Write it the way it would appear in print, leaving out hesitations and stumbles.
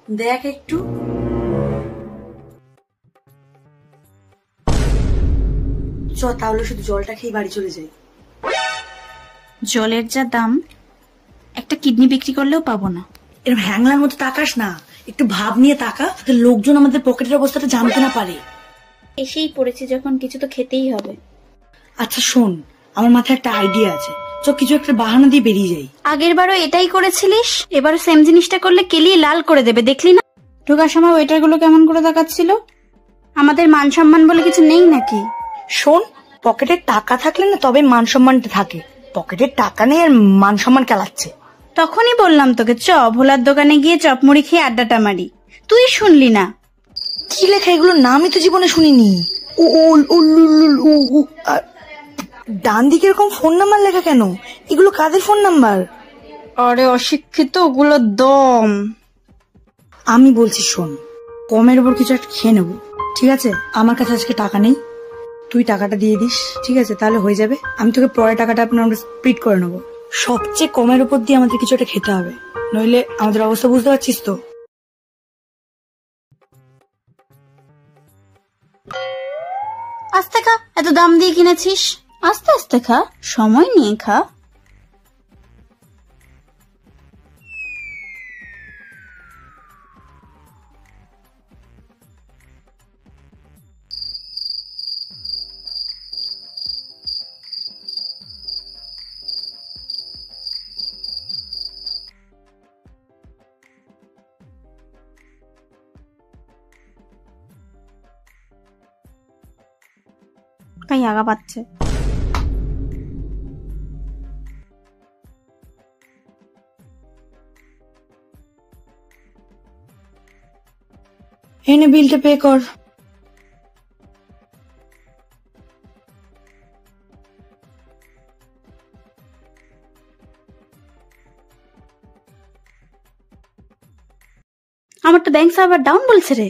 দেখ একটু। চ তাহলে শুধু জলটা খেয়ে বাড়ি চলে যাই। জলের যা দাম, একটা কিডনি বিক্রি করলেও পাবো না। এরকম হ্যাংলার মতো তাকাস না, একটু ভাব নিয়ে তাকা, লোকজন আমাদের পকেটের অবস্থাটা জানতে না পারে। এসেই পড়েছি যখন, কিছু তো খেতেই হবে। আচ্ছা শোন, আমার মাথায় একটা আইডিয়া আছে, চ কিছু একটা বাহানা দিয়ে বেরিয়ে যাই। আগের বারও এটাই করেছিলিস, এবারও সেম জিনিসটা করলে কেলিয়ে লাল করে দেবে, দেখলি না? ঢোকার সময় ওয়েটার গুলো কেমন করে তাকাচ্ছিল। আমাদের মান সম্মান বলে কিছু নেই নাকি? শোন, পকেটে টাকা থাকলে না তবে মান সম্মানটা থাকে, পকেটের টাকা নেই আর মান সম্মান কেলাচ্ছে। তখনই বললাম তোকে, ভোলার দোকানে গিয়ে চপ মুড়ি খেয়ে আড্ডাটা মারি, তুই শুনলি না। কি লেখা এগুলো, নামই তো জীবনে শুনিনি। ডান দিকে এরকম ফোন নাম্বার লেখা কেন? এগুলো কাদের ফোন নাম্বার? আরে অশিক্ষিত, ওগুলো দম। আমি বলছি শোন, কমের উপর কিছু একটা খেয়ে নেবো, ঠিক আছে? আমার কাছে আজকে টাকা নেই, তুই টাকাটা দিয়ে দিস, ঠিক আছে? তাহলে হয়ে যাবে, আমি তোকে পরে টাকাটা আমরা স্প্লিট করে নেবো। সবচেয়ে কমের উপর দিয়ে আমাদের কিছু একটা খেতে হবে, নইলে আমাদের অবস্থা বুঝতে পারছিস তো। আস্তে খা, এত দাম দিয়ে কিনেছিস, আস্তে আস্তে খা, সময় নিয়ে খা। তাই আগা পাচ্ছে। এনে বিলটা পে কর। আমার তো ব্যাংক সার্ভার ডাউন বলছে রে।